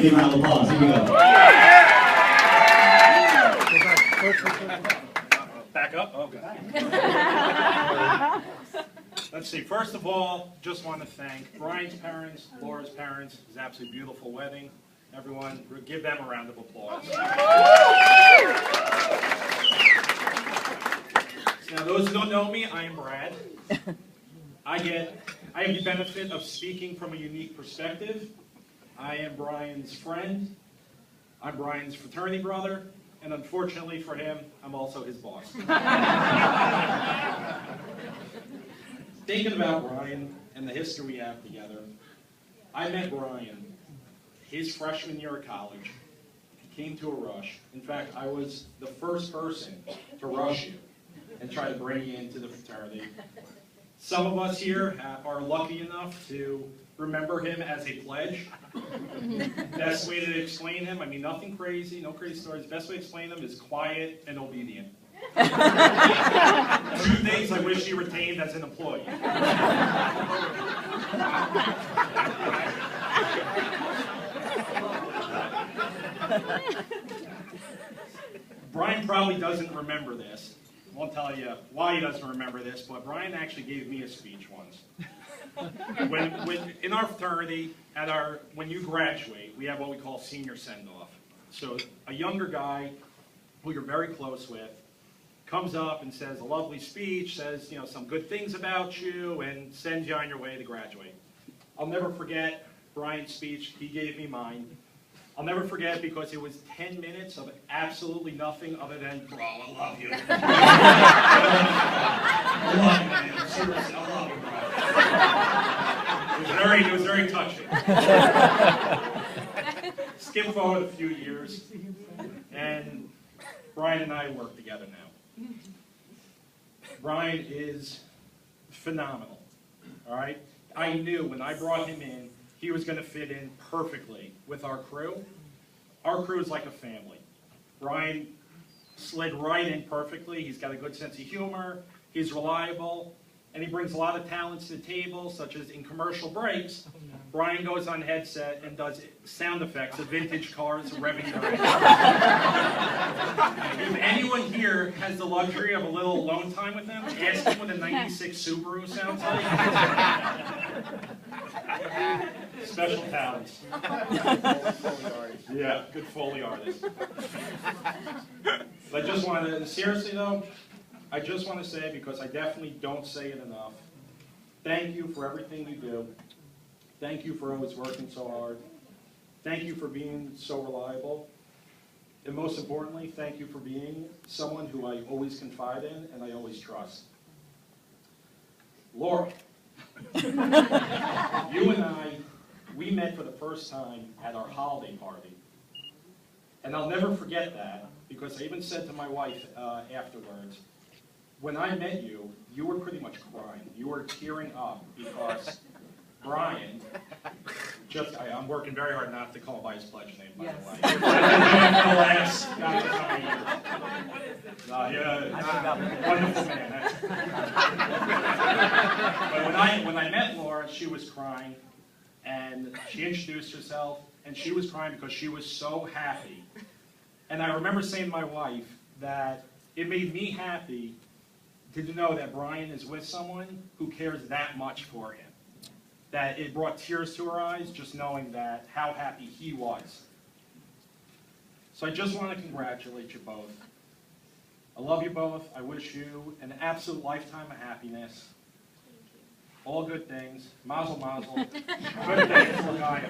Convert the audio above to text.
give a round of applause. Here we go. Back up? Okay. Let's see. First of all, just want to thank Brian's parents, Laura's parents. It was an absolutely beautiful wedding. Everyone, give them a round of applause. Now, those who don't know me, I am Brad. I have the benefit of speaking from a unique perspective. I am Brian's friend. I'm Brian's fraternity brother. And unfortunately for him, I'm also his boss. Thinking about Brian and the history we have together, I met Brian his freshman year of college. He came to a rush. In fact, I was the first person to rush you and try to bring you into the fraternity. Some of us here are lucky enough to remember him as a pledge. Best way to explain him, I mean, nothing crazy, no crazy stories. Best way to explain him is quiet and obedient. 2 things I wish he retained as an employee. Brian probably doesn't remember this. I won't tell you why he doesn't remember this, but Brian actually gave me a speech once. When in our fraternity, when you graduate, we have what we call senior send-off. So a younger guy who you're very close with comes up and says a lovely speech, says some good things about you, and sends you on your way to graduate. I'll never forget Brian's speech. He gave me mine. I'll never forget because it was 10 minutes of absolutely nothing other than, bro, I love you. I love you, man. Seriously, I love you, bro. It was very touching. Skip forward a few years, and Brian and I work together now. Brian is phenomenal, all right? I knew when I brought him in, he was going to fit in perfectly with our crew. Our crew is like a family. Brian slid right in perfectly. He's got a good sense of humor. He's reliable. And he brings a lot of talents to the table, such as in commercial breaks, Brian goes on headset and does sound effects of vintage cars revving around. If anyone here has the luxury of a little alone time with him, ask him what a 96 Subaru sounds like. Special talents. Yeah, good Foley artist. I just want to, seriously though, I just want to say, because I definitely don't say it enough, thank you for everything you do. Thank you for always working so hard. Thank you for being so reliable. And most importantly, thank you for being someone who I always confide in and I always trust. Laura, you and I, we met for the first time at our holiday party. And I'll never forget that, because I even said to my wife afterwards, when I met you, you were pretty much crying. You were tearing up because Brian, I'm working very hard not to call him by his pledge name, by the way. For the last, God knows how many years. Wonderful man. But when I met Laura, she was crying, and she introduced herself, and she was crying because she was so happy. And I remember saying to my wife that it made me happy to know that Brian is with someone who cares that much for him. That it brought tears to her eyes just knowing that how happy he was. So I just want to congratulate you both. I love you both. I wish you an absolute lifetime of happiness. All good things. Mazel mazel. Good things. Everyone.